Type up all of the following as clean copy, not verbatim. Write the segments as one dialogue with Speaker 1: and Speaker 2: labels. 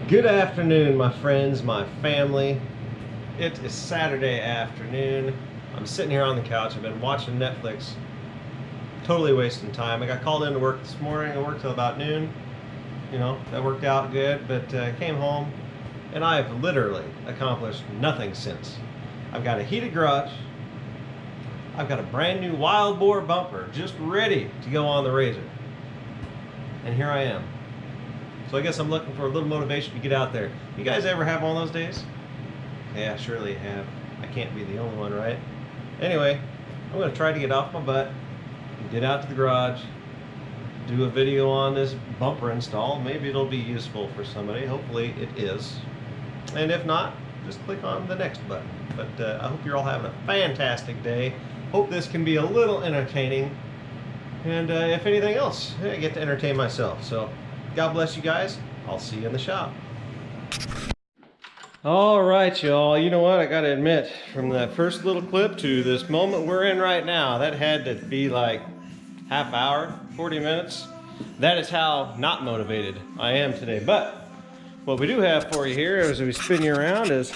Speaker 1: Good afternoon, my friends, my family. It is Saturday afternoon. I'm sitting here on the couch. I've been watching Netflix, totally wasting time. I got called into work this morning. I worked till about noon. You know, that worked out good, but came home and I've literally accomplished nothing since. I've got a heated garage. I've got a brand new wild boar bumper just ready to go on the RZR. And here I am. So I guess I'm looking for a little motivation to get out there. You guys ever have one of those days? Yeah, surely you have. I can't be the only one, right? Anyway, I'm going to try to get off my butt and get out to the garage, do a video on this bumper install. Maybe it'll be useful for somebody. Hopefully it is. And if not, just click on the next button. But I hope you're all having a fantastic day. Hope this can be a little entertaining. And if anything else, I get to entertain myself. So God bless you guys. I'll see you in the shop. All right, y'all. You know what? I got to admit, from that first little clip to this moment we're in right now, that had to be like half hour, 40 minutes. That is how not motivated I am today. But what we do have for you here as we spin you around is,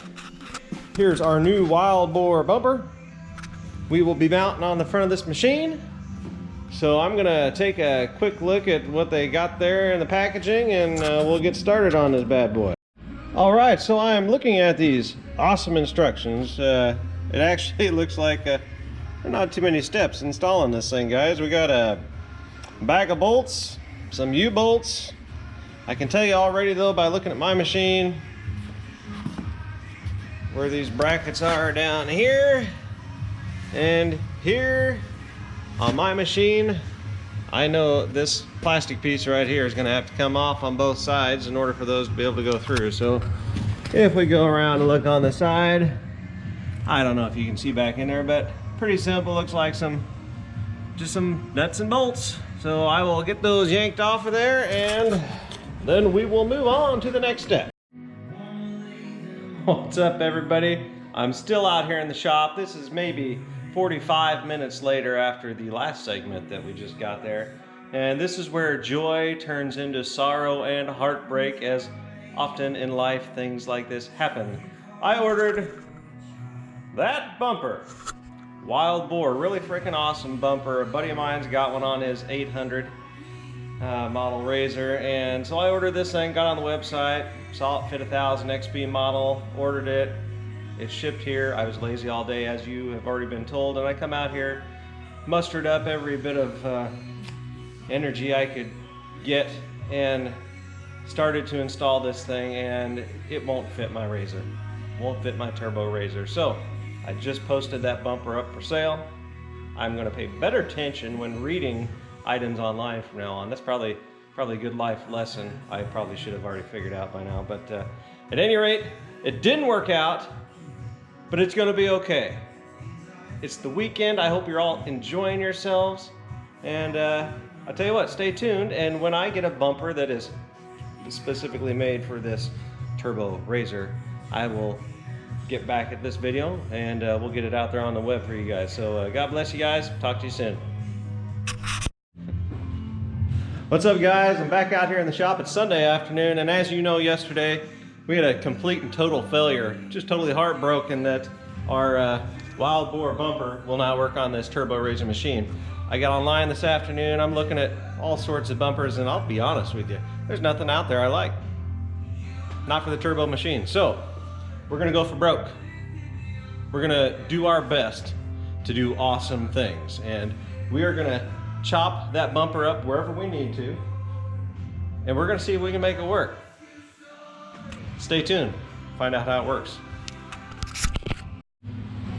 Speaker 1: here's our new wild boar bumper. We will be mounting on the front of this machine. So I'm gonna take a quick look at what they got there in the packaging, and we'll get started on this bad boy. All right, so I'm looking at these awesome instructions. It actually looks like there are not too many steps installing this thing, guys. We got a bag of bolts, some U-bolts. I can tell you already though, by looking at my machine, where these brackets are down here and here. On my machine, I know this plastic piece right here is going to have to come off on both sides in order for those to be able to go through. So if we go around and look on the side, I don't know if you can see back in there, but pretty simple. Looks like just some nuts and bolts. So I will get those yanked off of there, and then we will move on to the next step. What's up, everybody? I'm still out here in the shop. This is maybe 45 minutes later after the last segment that we just got there. And this is where joy turns into sorrow and heartbreak, as often in life things like this happen. I ordered that bumper. Wild boar, really freaking awesome bumper. A buddy of mine's got one on his 800 model RZR. And so I ordered this thing, got on the website, saw it fit 1000 XP model, ordered it. It shipped here. I was lazy all day, as you have already been told, and I come out here, mustered up every bit of energy I could get, and started to install this thing, and it won't fit my RZR. Won't fit my turbo RZR. So I just posted that bumper up for sale. I'm going to pay better attention when reading items online from now on. That's probably a good life lesson I probably should have already figured out by now. But at any rate, it didn't work out. But it's gonna be okay. It's the weekend. I hope you're all enjoying yourselves. And I'll tell you what, stay tuned. And when I get a bumper that is specifically made for this turbo RZR, I will get back at this video, and we'll get it out there on the web for you guys. So God bless you guys. Talk to you soon. What's up, guys? I'm back out here in the shop. It's Sunday afternoon, and as you know, yesterday we had a complete and total failure. Just totally heartbroken that our wild boar bumper will not work on this turbo RZR machine. I got online this afternoon. I'm looking at all sorts of bumpers, and I'll be honest with you, there's nothing out there I like. Not for the turbo machine. So we're gonna go for broke. We're gonna do our best to do awesome things, and we are gonna chop that bumper up wherever we need to, and we're gonna see if we can make it work. Stay tuned, find out how it works.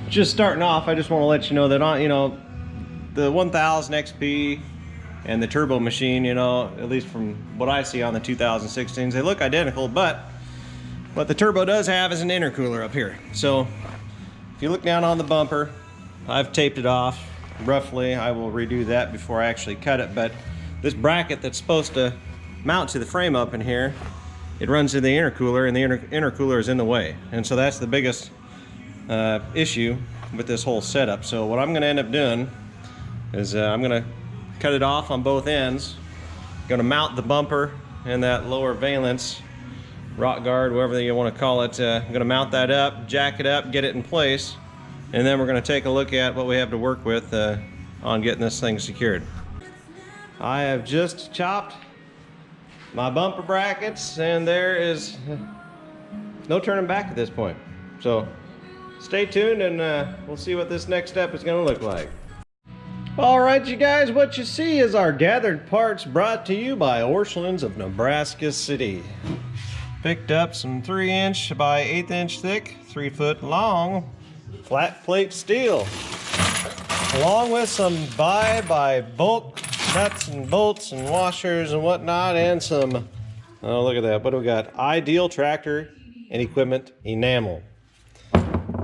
Speaker 1: Just starting off, I just want to let you know that the 1000 XP and the turbo machine, at least from what I see on the 2016s, they look identical, but what the turbo does have is an intercooler up here. So if you look down on the bumper, I've taped it off roughly. I will redo that before I actually cut it, but this bracket that's supposed to mount to the frame up in here, it runs to the intercooler, and the intercooler is in the way. And so that's the biggest issue with this whole setup. So what I'm going to end up doing is I'm going to cut it off on both ends. I'm going to mount the bumper and that lower valence rock guard, whatever you want to call it. I'm going to mount that up, jack it up, get it in place, and then we're going to take a look at what we have to work with on getting this thing secured. I have just chopped my bumper brackets, and there is no turning back at this point. So stay tuned, and we'll see what this next step is going to look like. All right, you guys, what you see is our gathered parts brought to you by Orscheln's of Nebraska City. Picked up some 3" by 1/8" thick, 3 foot long flat plate steel, along with some by bulk nuts and bolts and washers and whatnot, and some, oh look at that, what do we got? Ideal tractor and equipment enamel.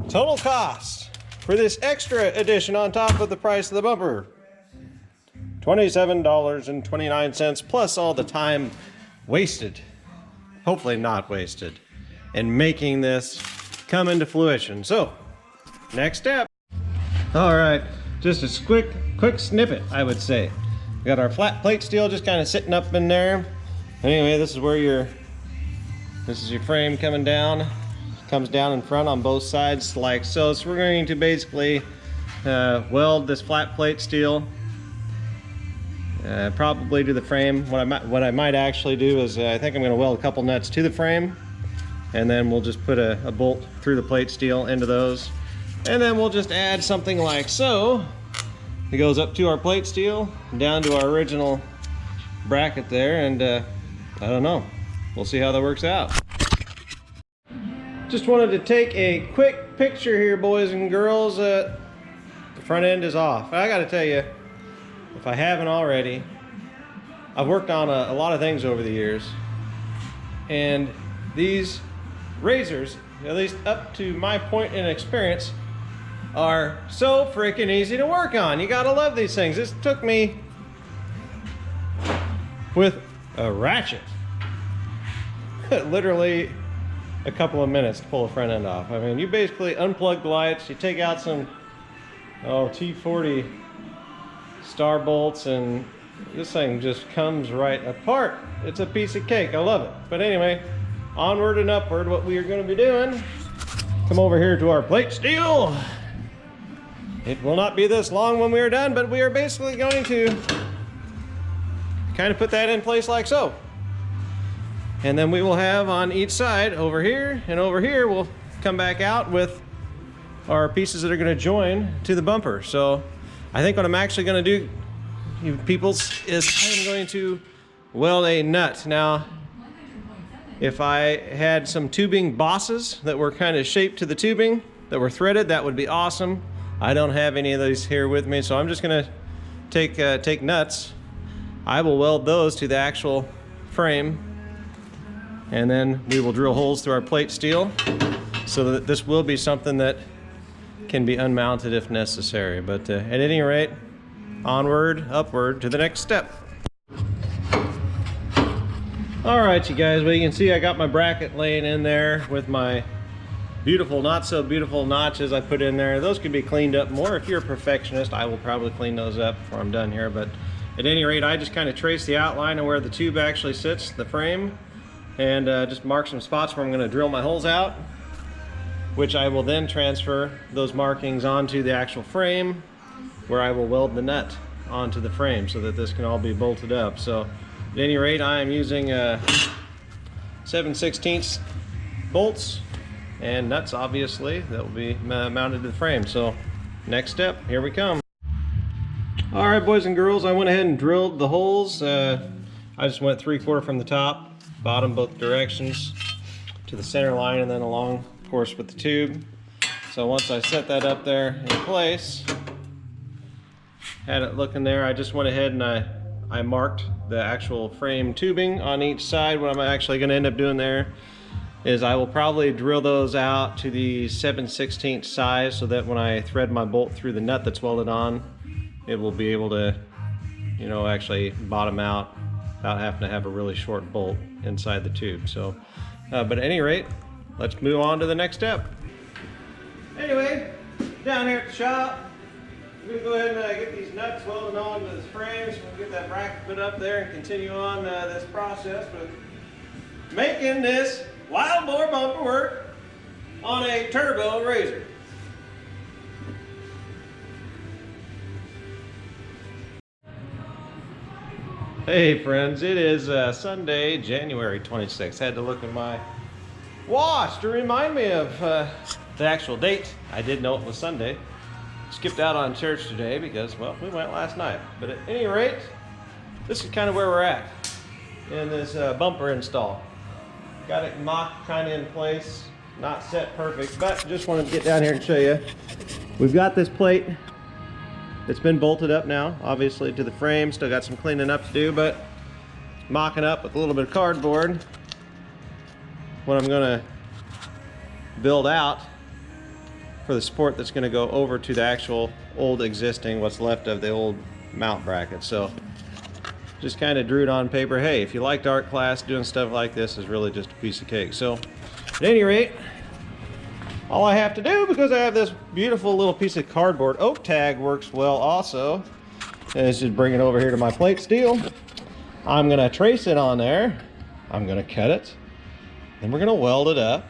Speaker 1: Total cost for this extra edition on top of the price of the bumper, $27.29, plus all the time wasted, hopefully not wasted, in making this come into fruition. So, next step. All right, just a quick snippet, I would say. We got our flat plate steel just kind of sitting up in there. Anyway, this is where this is your frame coming down. Comes down in front on both sides like so. So we're going to basically weld this flat plate steel probably to the frame. What I might actually do is I think I'm going to weld a couple nuts to the frame, and then we'll just put a bolt through the plate steel into those, and then we'll just add something like so. It goes up to our plate steel, down to our original bracket there, and I don't know. We'll see how that works out. Just wanted to take a quick picture here, boys and girls. The front end is off. I gotta tell you, if I haven't already, I've worked on a lot of things over the years, and these razors, at least up to my point in experience, are so freaking easy to work on. You gotta love these things. This took me, with a ratchet, literally a couple of minutes to pull the front end off. I mean, you basically unplug the lights, you take out some T40 star bolts, and this thing just comes right apart. It's a piece of cake. I love it. But anyway, onward and upward, what we are going to be doing, come over here to our plate steel. It will not be this long when we are done, but we are basically going to kind of put that in place like so. And then we will have on each side, over here and over here, we'll come back out with our pieces that are going to join to the bumper. So I think what I'm actually going to do, you peoples, is I'm going to weld a nut. Now, if I had some tubing bosses that were kind of shaped to the tubing, that were threaded, that would be awesome. I don't have any of these here with me, so I'm just going to take nuts. I will weld those to the actual frame, and then we will drill holes through our plate steel so that this will be something that can be unmounted if necessary. But at any rate, onward, upward to the next step. All right, you guys, well, you can see I got my bracket laying in there with my beautiful, not so beautiful notches I put in there. Those could be cleaned up more. If you're a perfectionist, I will probably clean those up before I'm done here. But at any rate, I just kind of trace the outline of where the tube actually sits, the frame, and just mark some spots where I'm going to drill my holes out, which I will then transfer those markings onto the actual frame, where I will weld the nut onto the frame so that this can all be bolted up. So at any rate, I am using 7/16 bolts and nuts, obviously, that will be mounted to the frame. So next step, here we come. All right, boys and girls, I went ahead and drilled the holes. I just went 3/4 from the top, bottom, both directions, to the center line, and then along, of course, with the tube. So once I set that up there in place, had it looking there, I just went ahead and I marked the actual frame tubing on each side. What I'm actually going to end up doing there is I will probably drill those out to the 7/16 size, so that when I thread my bolt through the nut that's welded on, it will be able to, you know, actually bottom out without having to have a really short bolt inside the tube. So, but at any rate, let's move on to the next step. Anyway, down here at the shop, we're going to go ahead and get these nuts welded on to this frame, so we'll get that bracket put up there and continue on this process with making this wild boar bumper work on a turbo RZR. Hey friends, it is Sunday, January 26th. Had to look at my watch to remind me of the actual date. I did know it was Sunday. Skipped out on church today because, well, we went last night. But at any rate, this is kind of where we're at in this bumper install. Got it mocked kind of in place, not set perfect, but just wanted to get down here and show you. We've got this plate. It's been bolted up now, obviously, to the frame. Still got some cleaning up to do, but mocking up with a little bit of cardboard. What I'm gonna build out for the support that's gonna go over to the actual old existing, what's left of the old mount bracket. So just kind of drew it on paper. Hey, if you liked art class, doing stuff like this is really just a piece of cake. So at any rate, all I have to do, because I have this beautiful little piece of cardboard, oak tag works well also, is just bring it over here to my plate steel. I'm gonna trace it on there. I'm gonna cut it. Then we're gonna weld it up.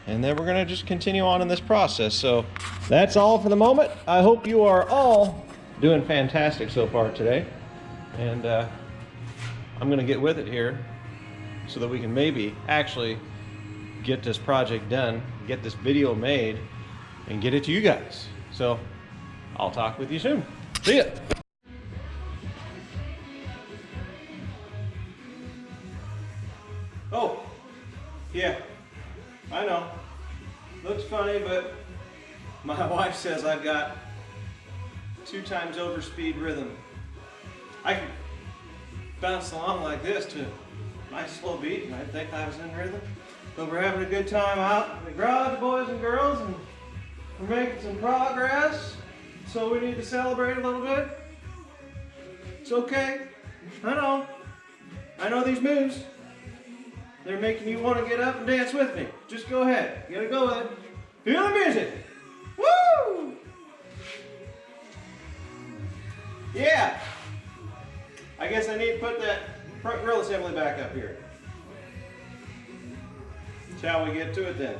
Speaker 1: And then we're gonna just continue on in this process. So that's all for the moment. I hope you are all doing fantastic so far today. And I'm gonna get with it here so that we can maybe actually get this project done, get this video made, and get it to you guys. So I'll talk with you soon. See ya. Oh, yeah, I know. Looks funny, but my wife says I've got 2 times overspeed rhythm. I can bounce along like this to a nice slow beat, and I think I was in rhythm. But we're having a good time out in the garage, boys and girls, and we're making some progress. So we need to celebrate a little bit. It's okay. I know these moves. They're making you want to get up and dance with me. Just go ahead. You gotta go with it. Feel the music. Woo! Yeah. I guess I need to put that front grill assembly back up here. Shall we get to it then?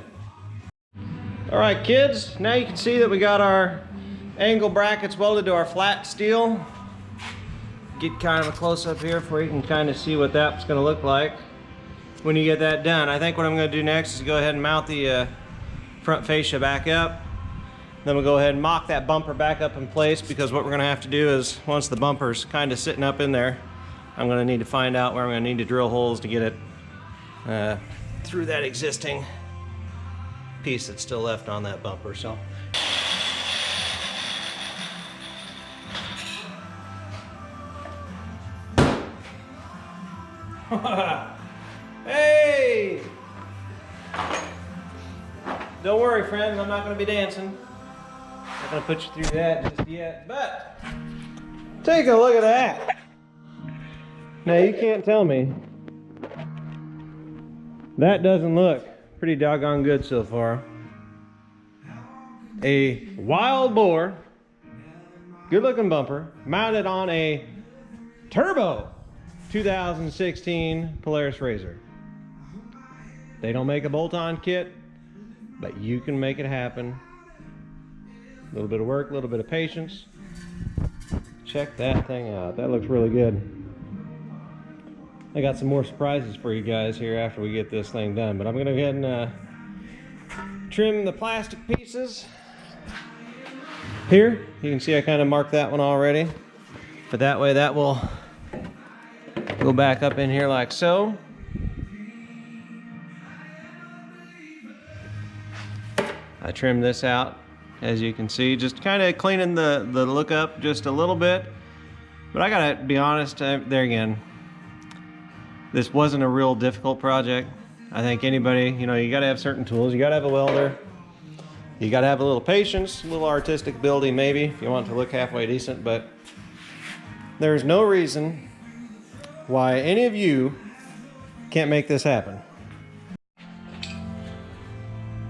Speaker 1: All right, kids. Now you can see that we got our angle brackets welded to our flat steel. Get kind of a close up here for you can kind of see what that's going to look like when you get that done. I think what I'm going to do next is go ahead and mount the front fascia back up. Then we'll go ahead and mock that bumper back up in place, because what we're going to have to do is, once the bumper's kind of sitting up in there, I'm going to need to find out where I'm going to need to drill holes to get it through that existing piece that's still left on that bumper. So hey, don't worry friends, I'm not going to be dancing. Not going to put you through that just yet, but take a look at that. Now you can't tell me that doesn't look pretty doggone good so far. A wild boar, good looking bumper, mounted on a turbo 2016 Polaris RZR. They don't make a bolt-on kit, but you can make it happen. A little bit of work, a little bit of patience. Check that thing out. That looks really good. I got some more surprises for you guys here after we get this thing done, but I'm gonna go ahead and trim the plastic pieces. Here, you can see I kind of marked that one already, but that way that will go back up in here like so. I trimmed this out, as you can see, just kind of cleaning the look up just a little bit. But I gotta be honest, there again, this wasn't a real difficult project. I think anybody, you gotta have certain tools. You gotta have a welder. You gotta have a little patience, a little artistic building maybe, if you want it to look halfway decent, but there's no reason why any of you can't make this happen.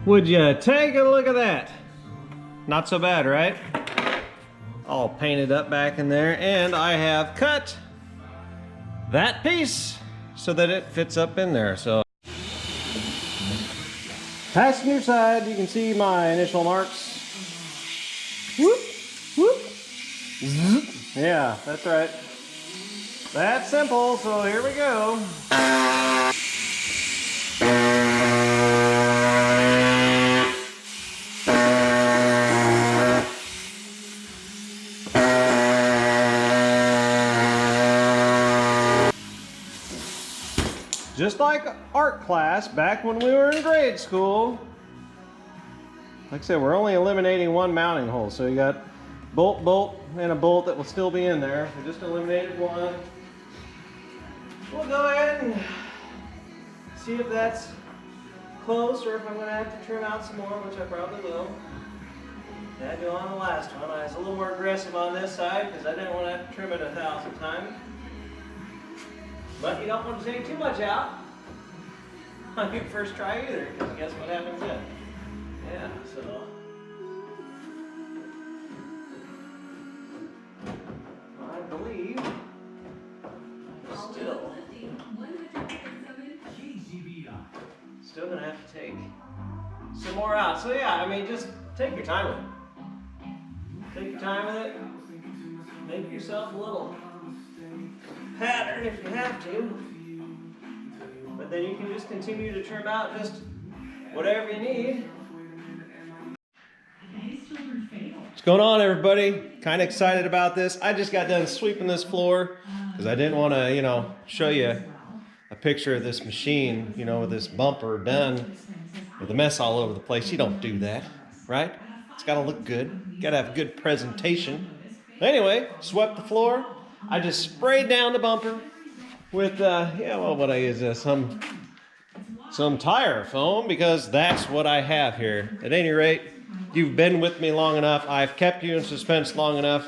Speaker 1: Would you take a look at that? Not so bad, right? All painted up back in there, and I have cut that piece so that it fits up in there. So Passenger side, you can see my initial marks. Whoop, whoop. Zzz. Yeah, that's right. That's simple, so here we go. Just like art class back when we were in grade school. Like I said, we're only eliminating one mounting hole. So you got bolt, and a bolt that will still be in there. We just eliminated one. We'll go ahead and see if that's close or if I'm going to have to trim out some more, which I probably will. I had to on the last one. I was a little more aggressive on this side because I didn't want to have to trim it 1,000 times. But you don't want to take too much out on your first try either, because guess what happens then? Yeah, so I believe still gonna have to take some more out. So yeah, I mean, just take your time with it. Take your time with it. Make yourself a little pattern if you have to, but then you can just continue to trim out just whatever you need. What's going on, everybody? Kind of excited about this. I just got done sweeping this floor because I didn't want to, show you a picture of this machine, with this bumper done with a mess all over the place. You don't do that, right? It's got to look good. You got to have good presentation. Anyway, swept the floor. I just sprayed down the bumper with, what I use, some tire foam, because that's what I have here. At any rate, you've been with me long enough. I've kept you in suspense long enough.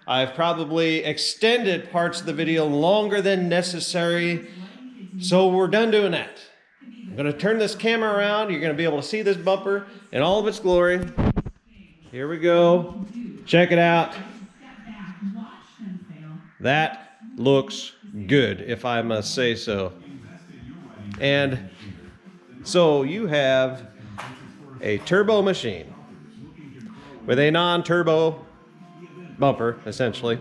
Speaker 1: I've probably extended parts of the video longer than necessary, so we're done doing that. I'm going to turn this camera around. You're going to be able to see this bumper in all of its glory. Here we go. Check it out. That looks good, if I must say so. And so you have a turbo machine with a non-turbo bumper, essentially.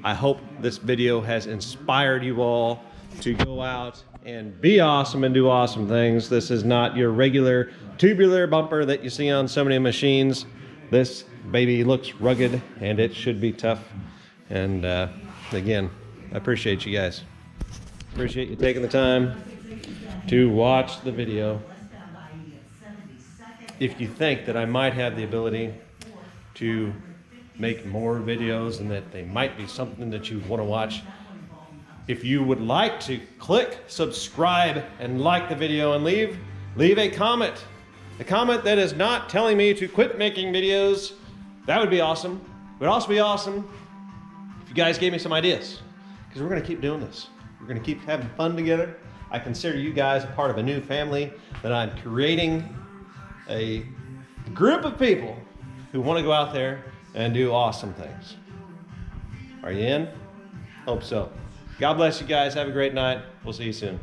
Speaker 1: I hope this video has inspired you all to go out and be awesome and do awesome things. This is not your regular tubular bumper that you see on so many machines. This baby looks rugged, and it should be tough. And again, I appreciate you guys. Appreciate you taking the time to watch the video. If you think that I might have the ability to make more videos and that they might be something that you want to watch, if you would like to click subscribe and like the video and leave a comment. A comment that is not telling me to quit making videos. That would be awesome. It would also be awesome if you guys gave me some ideas, because we're going to keep doing this. We're going to keep having fun together. I consider you guys a part of a new family that I'm creating, a group of people who want to go out there and do awesome things. Are you in? Hope so. God bless you guys. Have a great night. We'll see you soon.